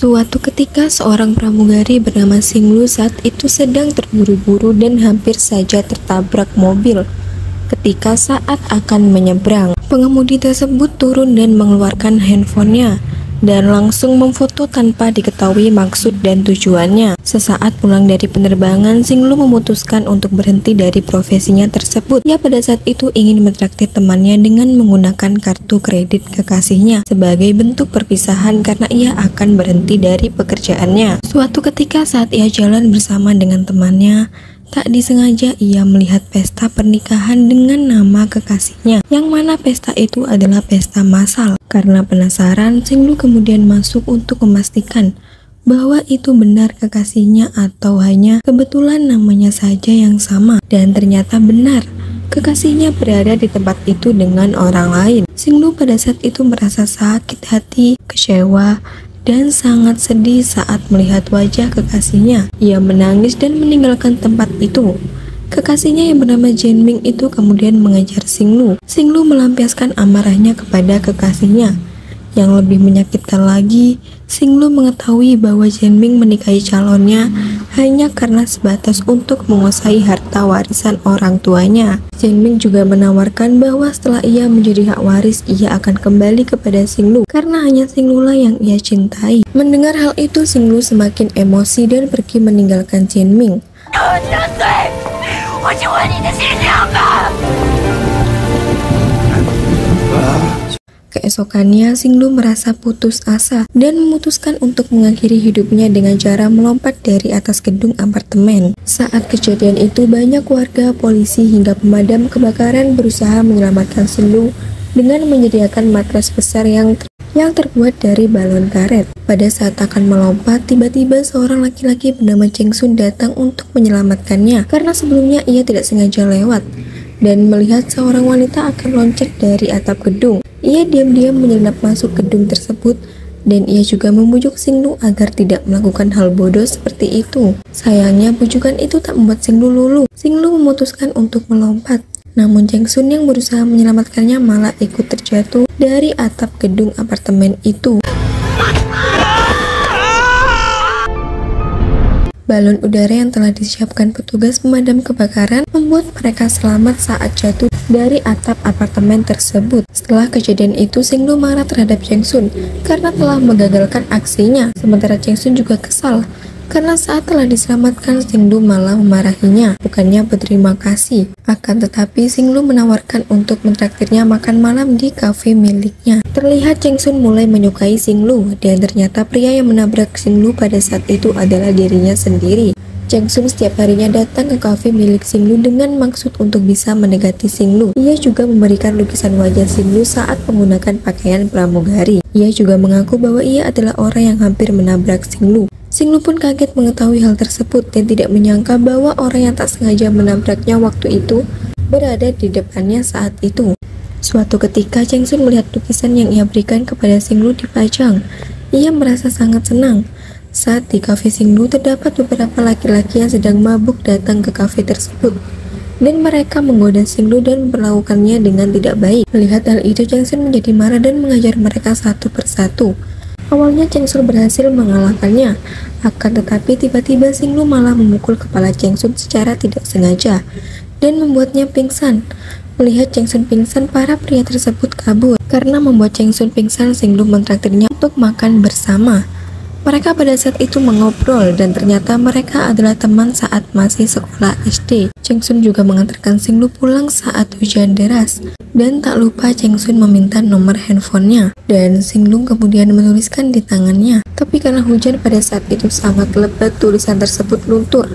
Suatu ketika seorang pramugari bernama Singlu saat itu sedang terburu-buru dan hampir saja tertabrak mobil. Ketika saat akan menyeberang, pengemudi tersebut turun dan mengeluarkan handphonenya dan langsung memfoto tanpa diketahui maksud dan tujuannya. Sesaat pulang dari penerbangan, Singlu memutuskan untuk berhenti dari profesinya tersebut. Ia pada saat itu ingin mentraktir temannya dengan menggunakan kartu kredit kekasihnya sebagai bentuk perpisahan karena ia akan berhenti dari pekerjaannya. Suatu ketika saat ia jalan bersama dengan temannya, tak disengaja ia melihat pesta pernikahan dengan nama kekasihnya, yang mana pesta itu adalah pesta massal. Karena penasaran, Singlu kemudian masuk untuk memastikan bahwa itu benar kekasihnya atau hanya kebetulan namanya saja yang sama. Dan ternyata benar, kekasihnya berada di tempat itu dengan orang lain. Singlu pada saat itu merasa sakit hati, kecewa, dan sangat sedih saat melihat wajah kekasihnya. Ia menangis dan meninggalkan tempat itu. Kekasihnya yang bernama Jenming itu kemudian mengejar Singlu. Singlu melampiaskan amarahnya kepada kekasihnya. Yang lebih menyakitkan lagi, Singlu mengetahui bahwa Jenming menikahi calonnya hanya karena sebatas untuk menguasai harta warisan orang tuanya. Jenming juga menawarkan bahwa setelah ia menjadi hak waris, ia akan kembali kepada Singlu karena hanya Singlu lah yang ia cintai. Mendengar hal itu, Singlu semakin emosi dan pergi meninggalkan Jenming. Keesokannya, Singlu merasa putus asa dan memutuskan untuk mengakhiri hidupnya dengan cara melompat dari atas gedung apartemen. Saat kejadian itu, banyak warga, polisi, hingga pemadam kebakaran berusaha menyelamatkan Singlu dengan menyediakan matras besar yang terbuat dari balon karet. Pada saat akan melompat, tiba-tiba seorang laki-laki bernama Cheng Sun datang untuk menyelamatkannya karena sebelumnya ia tidak sengaja lewat dan melihat seorang wanita akan loncat dari atap gedung. Ia diam-diam menyelinap masuk gedung tersebut dan ia juga membujuk Singlu agar tidak melakukan hal bodoh seperti itu. Sayangnya bujukan itu tak membuat Singlu luluh. Singlu memutuskan untuk melompat. Namun Cheng Sun yang berusaha menyelamatkannya malah ikut terjatuh dari atap gedung apartemen itu. Balon udara yang telah disiapkan petugas pemadam kebakaran membuat mereka selamat saat jatuh dari atap apartemen tersebut. Setelah kejadian itu, Singlu marah terhadap Cheng Sun karena telah menggagalkan aksinya. Sementara Cheng Sun juga kesal karena saat telah diselamatkan, Singlu malah memarahinya, bukannya berterima kasih. Akan tetapi, Singlu menawarkan untuk mentraktirnya makan malam di kafe miliknya. Terlihat Cheng Sun mulai menyukai Singlu, dan ternyata pria yang menabrak Singlu pada saat itu adalah dirinya sendiri. Cheng Sun setiap harinya datang ke kafe milik Singlu dengan maksud untuk bisa mendekati Singlu. Ia juga memberikan lukisan wajah Singlu saat menggunakan pakaian pramugari. Ia juga mengaku bahwa ia adalah orang yang hampir menabrak Singlu. Singlu pun kaget mengetahui hal tersebut dan tidak menyangka bahwa orang yang tak sengaja menabraknya waktu itu berada di depannya saat itu. Suatu ketika, Cheng Sun melihat lukisan yang ia berikan kepada Singlu dipajang. Ia merasa sangat senang. Saat di kafe Singlu, terdapat beberapa laki-laki yang sedang mabuk datang ke kafe tersebut, dan mereka menggoda Singlu dan memperlakukannya dengan tidak baik. Melihat hal itu, Cheng Sun menjadi marah dan mengajar mereka satu persatu. Awalnya Cheng Sun berhasil mengalahkannya, akan tetapi tiba-tiba Singlu malah memukul kepala Cheng Sun secara tidak sengaja dan membuatnya pingsan. Melihat Cheng Sun pingsan, para pria tersebut kabur. Karena membuat Cheng Sun pingsan, Singlu mentraktirnya untuk makan bersama. Mereka pada saat itu mengobrol dan ternyata mereka adalah teman saat masih sekolah SD. Cheng Sun juga mengantarkan Singlu pulang saat hujan deras. Dan tak lupa Cheng Sun meminta nomor handphonenya. Dan Singlu kemudian menuliskan di tangannya. Tapi karena hujan pada saat itu sangat lebat, tulisan tersebut luntur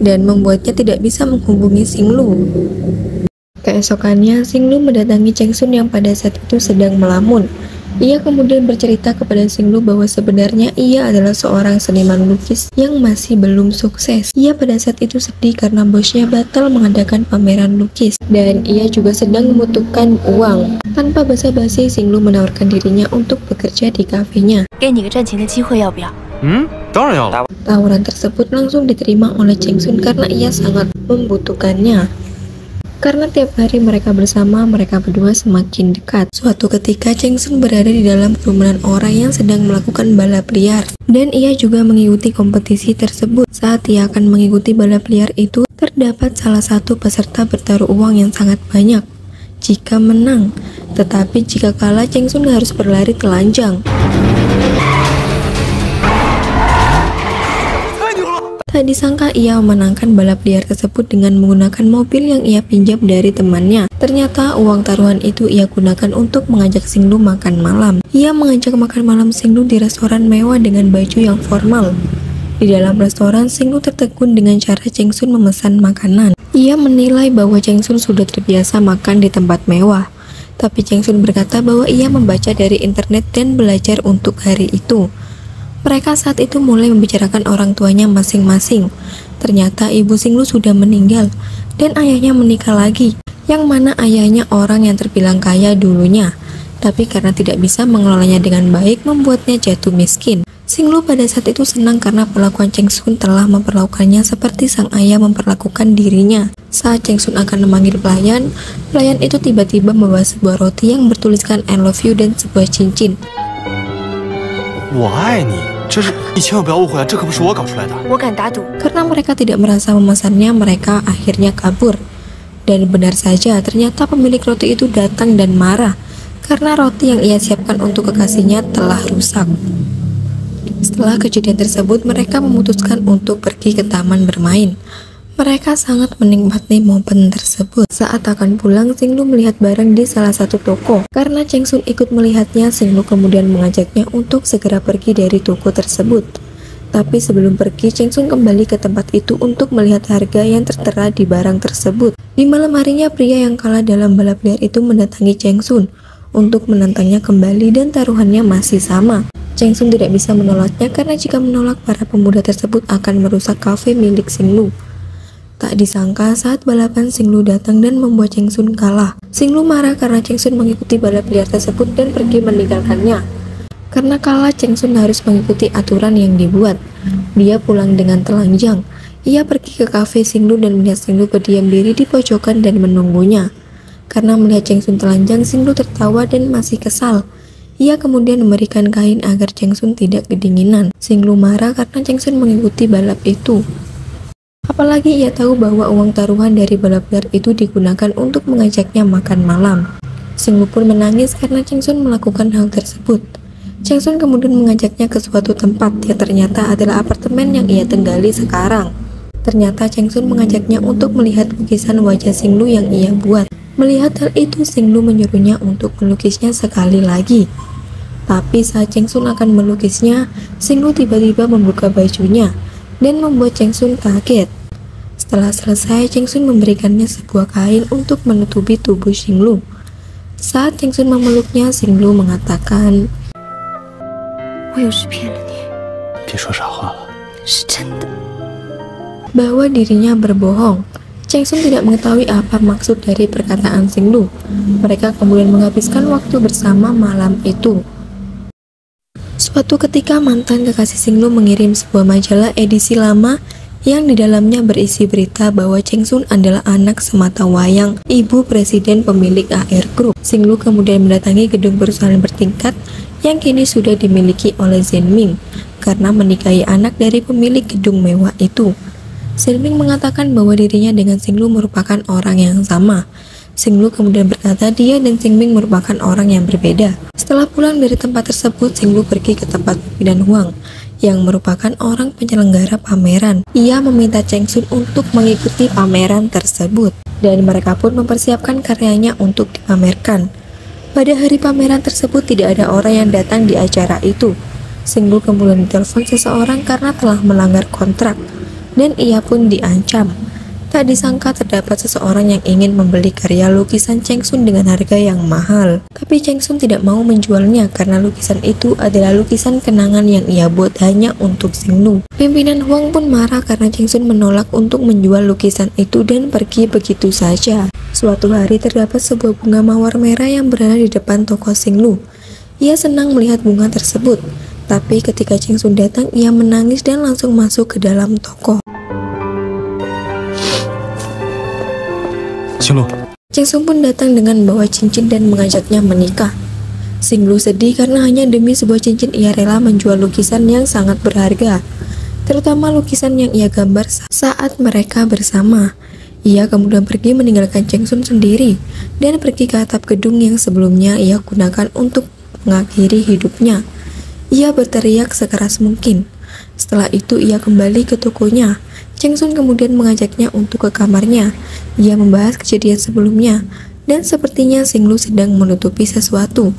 dan membuatnya tidak bisa menghubungi Singlu. Keesokannya, Singlu mendatangi Cheng Sun yang pada saat itu sedang melamun. Ia kemudian bercerita kepada Singlu bahwa sebenarnya ia adalah seorang seniman lukis yang masih belum sukses. Ia pada saat itu sedih karena bosnya batal mengadakan pameran lukis dan ia juga sedang membutuhkan uang. Tanpa basa-basi, Singlu menawarkan dirinya untuk bekerja di kafenya. Tawaran tersebut langsung diterima oleh Cheng Sun karena ia sangat membutuhkannya. Karena tiap hari mereka bersama, mereka berdua semakin dekat. Suatu ketika Cheng Sun berada di dalam kerumunan orang yang sedang melakukan balap liar, dan ia juga mengikuti kompetisi tersebut. Saat ia akan mengikuti balap liar itu, terdapat salah satu peserta bertaruh uang yang sangat banyak jika menang, tetapi jika kalah Cheng Sun harus berlari telanjang. Tak disangka ia memenangkan balap liar tersebut dengan menggunakan mobil yang ia pinjam dari temannya. Ternyata uang taruhan itu ia gunakan untuk mengajak Xinglu makan malam. Ia mengajak makan malam Xinglu di restoran mewah dengan baju yang formal. Di dalam restoran, Xinglu tertegun dengan cara Cheng Sun memesan makanan. Ia menilai bahwa Cheng Sun sudah terbiasa makan di tempat mewah. Tapi Cheng Sun berkata bahwa ia membaca dari internet dan belajar untuk hari itu. Mereka saat itu mulai membicarakan orang tuanya masing-masing. Ternyata ibu Xinglu sudah meninggal dan ayahnya menikah lagi, yang mana ayahnya orang yang terbilang kaya dulunya, tapi karena tidak bisa mengelolanya dengan baik membuatnya jatuh miskin. Xinglu pada saat itu senang karena perlakuan Cheng Sun telah memperlakukannya seperti sang ayah memperlakukan dirinya. Saat Cheng Sun akan memanggil pelayan, pelayan itu tiba-tiba membawa sebuah roti yang bertuliskan I love you dan sebuah cincin. 我爱你，这是你千万不要误会啊，这可不是我搞出来的。我敢打赌。 Karena mereka tidak merasa memesannya, mereka akhirnya kabur. Dan benar saja, ternyata pemilik roti itu datang dan marah karena roti yang ia siapkan untuk kekasihnya telah rusak. Setelah kejadian tersebut, mereka memutuskan untuk pergi ke taman bermain. Mereka sangat menikmati momen tersebut. Saat akan pulang, Xinglu melihat barang di salah satu toko. Karena Cheng Sun ikut melihatnya, Xinglu kemudian mengajaknya untuk segera pergi dari toko tersebut. Tapi sebelum pergi, Cheng Sun kembali ke tempat itu untuk melihat harga yang tertera di barang tersebut. Di malam harinya, pria yang kalah dalam balap liar itu mendatangi Cheng Sun untuk menantangnya kembali dan taruhannya masih sama. Cheng Sun tidak bisa menolaknya karena jika menolak, para pemuda tersebut akan merusak kafe milik Xinglu. Tak disangka saat balapan Xinglu datang dan membuat Cheng Sun kalah. Xinglu marah karena Cheng Sun mengikuti balap liar tersebut dan pergi meninggalkannya. Karena kalah, Cheng Sun harus mengikuti aturan yang dibuat. Dia pulang dengan telanjang. Ia pergi ke kafe Xinglu dan melihat Xinglu berdiam diri di pojokan dan menunggunya. Karena melihat Cheng Sun telanjang, Xinglu tertawa dan masih kesal. Ia kemudian memberikan kain agar Cheng Sun tidak kedinginan. Xinglu marah karena Cheng Sun mengikuti balap itu. Apalagi ia tahu bahwa uang taruhan dari balap liar itu digunakan untuk mengajaknya makan malam. Xinglu pun menangis karena Cheng Sun melakukan hal tersebut. Cheng Sun kemudian mengajaknya ke suatu tempat yang ternyata adalah apartemen yang ia tinggali sekarang. Ternyata Cheng Sun mengajaknya untuk melihat lukisan wajah Xinglu yang ia buat. Melihat hal itu, Xinglu menyuruhnya untuk melukisnya sekali lagi. Tapi saat Cheng Sun akan melukisnya, Xinglu tiba-tiba membuka bajunya dan membuat Cheng Sun kaget. Setelah selesai, Cheng Sun memberikannya sebuah kain untuk menutupi tubuh Xinglu. Saat Cheng Sun memeluknya, Xinglu mengatakan, 我有时骗了你， 别说傻话了。 是真的。 bahwa dirinya berbohong. Cheng Sun tidak mengetahui apa maksud dari perkataan Xinglu. Mereka kemudian menghabiskan waktu bersama malam itu. Suatu ketika mantan kekasih Xinglu mengirim sebuah majalah edisi lama yang di dalamnya berisi berita bahwa Cheng Sun adalah anak sematawayang ibu presiden pemilik AR Group. Xinglu kemudian mendatangi gedung perusahaan bertingkat yang kini sudah dimiliki oleh Zhen Ming karena menikahi anak dari pemilik gedung mewah itu. Zhen Ming mengatakan bahwa dirinya dengan Xinglu merupakan orang yang sama. Xinglu kemudian berkata dia dan Zhen Ming merupakan orang yang berbeda. Setelah pulang dari tempat tersebut, Xinglu pergi ke tempat pimpinan Huang yang merupakan orang penyelenggara pameran. Ia meminta Cheng Sun untuk mengikuti pameran tersebut dan mereka pun mempersiapkan karyanya untuk dipamerkan. Pada hari pameran tersebut tidak ada orang yang datang di acara itu. Xinglu kemudian ditelepon seseorang karena telah melanggar kontrak dan ia pun diancam. Tak disangka terdapat seseorang yang ingin membeli karya lukisan Cheng Sun dengan harga yang mahal. Tapi Cheng Sun tidak mau menjualnya karena lukisan itu adalah lukisan kenangan yang ia buat hanya untuk Xinglu. Pimpinan Huang pun marah karena Cheng Sun menolak untuk menjual lukisan itu dan pergi begitu saja. Suatu hari terdapat sebuah bunga mawar merah yang berada di depan toko Xinglu. Ia senang melihat bunga tersebut. Tapi ketika Cheng Sun datang, ia menangis dan langsung masuk ke dalam toko. 星路， Cheng Sun pun datang dengan membawa cincin dan mengajaknya menikah. Xinglu sedih karena hanya demi sebuah cincin ia rela menjual lukisan yang sangat berharga, terutama lukisan yang ia gambar saat mereka bersama. Ia kemudian pergi meninggalkan Cheng Sun sendiri dan pergi ke atap gedung yang sebelumnya ia gunakan untuk mengakhiri hidupnya. Ia berteriak sekeras mungkin. Setelah itu ia kembali ke tokonya. Cheng Sun kemudian mengajaknya untuk ke kamarnya. Ia membahas kejadian sebelumnya dan sepertinya Xinglu sedang menutupi sesuatu.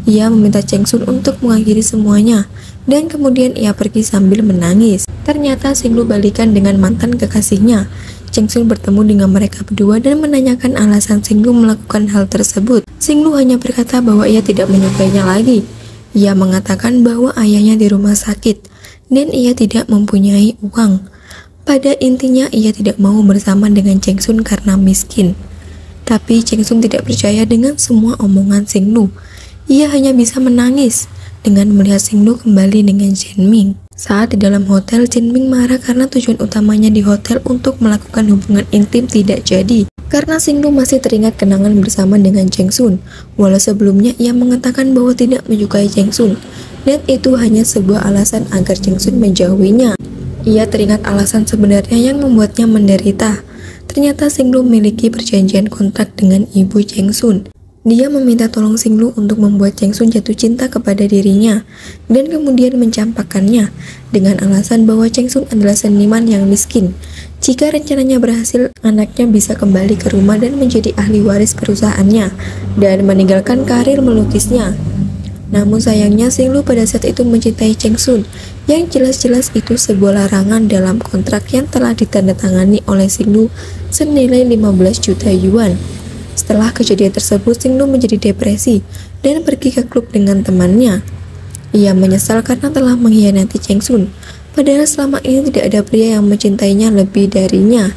Ia meminta Cheng Sun untuk mengakhiri semuanya dan kemudian ia pergi sambil menangis. Ternyata Xinglu balikan dengan mantan kekasihnya. Cheng Sun bertemu dengan mereka berdua dan menanyakan alasan Xinglu melakukan hal tersebut. Xinglu hanya berkata bahwa ia tidak menyukainya lagi. Ia mengatakan bahwa ayahnya di rumah sakit dan ia tidak mempunyai uang. Pada intinya ia tidak mau bersama dengan Cheng Sun karena miskin. Tapi Cheng Sun tidak percaya dengan semua omongan Xinglu. Ia hanya bisa menangis dengan melihat Xinglu kembali dengan Zhenming. Saat di dalam hotel, Zhenming marah karena tujuan utamanya di hotel untuk melakukan hubungan intim tidak jadi. Karena Xinglu masih teringat kenangan bersama dengan Cheng Sun, walau sebelumnya ia mengatakan bahwa tidak menyukai Cheng Sun, dan itu hanya sebuah alasan agar Cheng Sun menjauhinya. Ia teringat alasan sebenarnya yang membuatnya menderita. Ternyata Xinglu memiliki perjanjian kontrak dengan ibu Cheng Sun. Dia meminta tolong Xinglu untuk membuat Cheng Sun jatuh cinta kepada dirinya dan kemudian mencampakkannya dengan alasan bahwa Cheng Sun adalah seniman yang miskin. Jika rencananya berhasil, anaknya bisa kembali ke rumah dan menjadi ahli waris perusahaannya dan meninggalkan karir melukisnya. Namun sayangnya Xinglu pada saat itu mencintai Cheng Sun, yang jelas-jelas itu sebuah larangan dalam kontrak yang telah ditandatangani oleh Xinglu senilai 15 juta yuan. Setelah kejadian tersebut, Xinglu menjadi depresi dan pergi ke klub dengan temannya. Ia menyesal karena telah mengkhianati Cheng Sun, padahal selama ini tidak ada pria yang mencintainya lebih darinya.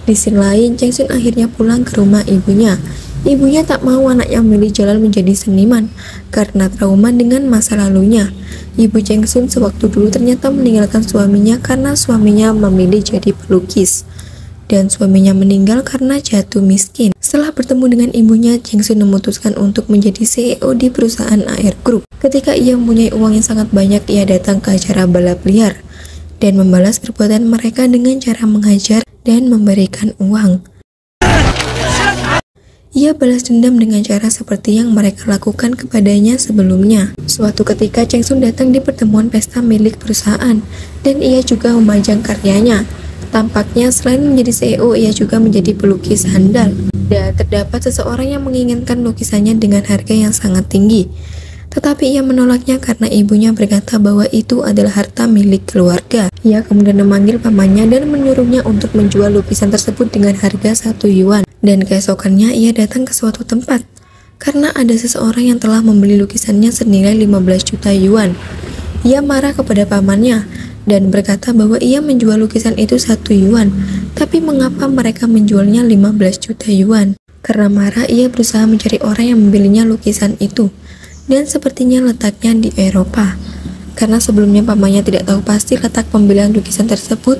Di sisi lain, Cheng Sun akhirnya pulang ke rumah ibunya. Ibunya tak mau anaknya memilih jalan menjadi seniman karena trauma dengan masa lalunya. Ibu Cheng Sun sewaktu dulu ternyata meninggalkan suaminya karena suaminya memilih jadi pelukis, dan suaminya meninggal karena jatuh miskin. Setelah bertemu dengan ibunya, Cheng Sun memutuskan untuk menjadi CEO di perusahaan AR Group. Ketika ia mempunyai uang yang sangat banyak, ia datang ke acara balap liar dan membalas perbuatan mereka dengan cara menghajar dan memberikan uang. Ia balas dendam dengan cara seperti yang mereka lakukan kepadanya sebelumnya. Suatu ketika Cheng Sun datang di pertemuan pesta milik perusahaan dan ia juga memajang karyanya. Tampaknya selain menjadi CEO, ia juga menjadi pelukis handal. Dan terdapat seseorang yang menginginkan lukisannya dengan harga yang sangat tinggi. Tetapi ia menolaknya karena ibunya berkata bahwa itu adalah harta milik keluarga. Ia kemudian memanggil pamannya dan menyuruhnya untuk menjual lukisan tersebut dengan harga 1 yuan. Dan keesokannya ia datang ke suatu tempat karena ada seseorang yang telah membeli lukisannya senilai 15 juta yuan. Ia marah kepada pamannya dan berkata bahwa ia menjual lukisan itu 1 yuan, tapi mengapa mereka menjualnya 15 juta yuan? Karena marah, ia berusaha mencari orang yang membelinya lukisan itu, dan sepertinya letaknya di Eropa. Karena sebelumnya pamannya tidak tahu pasti letak pembelian lukisan tersebut,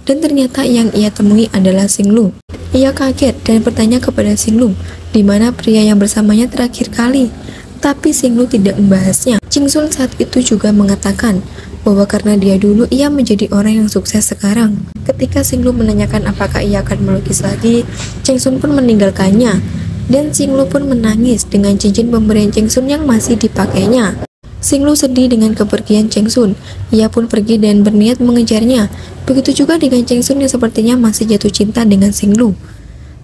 dan ternyata yang ia temui adalah Xinglu. Ia kaget dan bertanya kepada Xinglu, di mana pria yang bersamanya terakhir kali. Tapi Xinglu tidak membahasnya. Cheng Sun saat itu juga mengatakan bahwa karena dia dulu ia menjadi orang yang sukses sekarang. Ketika Xinglu menanyakan apakah ia akan melukis lagi, Cheng Sun pun meninggalkannya. Dan Xinglu pun menangis dengan cincin pemberian Cheng Sun yang masih dipakainya. Xinglu sedih dengan kepergian Cheng Sun. Ia pun pergi dan berniat mengejarnya. Begitu juga dengan Cheng Sun yang sepertinya masih jatuh cinta dengan Xinglu.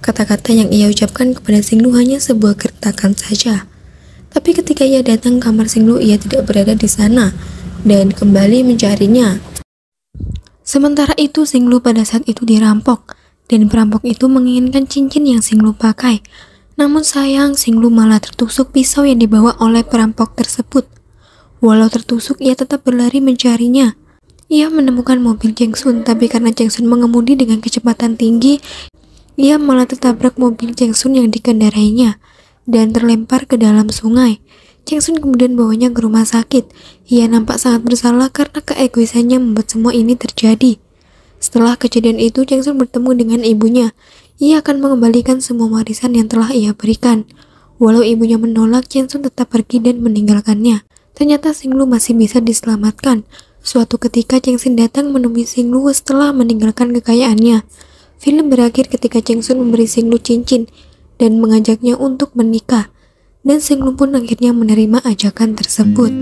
Kata-kata yang ia ucapkan kepada Xinglu hanya sebuah gertakan saja. Tapi ketika ia datang ke kamar Xinglu, ia tidak berada di sana dan kembali mencarinya. Sementara itu Xinglu pada saat itu dirampok, dan perampok itu menginginkan cincin yang Xinglu pakai. Namun sayang, Xinglu malah tertusuk pisau yang dibawa oleh perampok tersebut. Walau tertusuk, ia tetap berlari mencarinya. Ia menemukan mobil Cheng Sun, tapi karena Cheng Sun mengemudi dengan kecepatan tinggi, ia malah tertabrak mobil Cheng Sun yang dikendarainya dan terlempar ke dalam sungai. Cheng Sun kemudian bawanya ke rumah sakit. Ia nampak sangat bersalah karena keegoisannya membuat semua ini terjadi. Setelah kejadian itu, Cheng Sun bertemu dengan ibunya. ia akan mengembalikan semua warisan yang telah ia berikan. Walau ibunya menolak, Cheng Sun tetap pergi dan meninggalkannya. Ternyata Xinglu masih bisa diselamatkan. Suatu ketika Cheng Xin datang menemui Xinglu setelah meninggalkan kekayaannya. Film berakhir ketika Cheng Sun memberi Xinglu cincin dan mengajaknya untuk menikah. Dan Xinglu pun akhirnya menerima ajakan tersebut.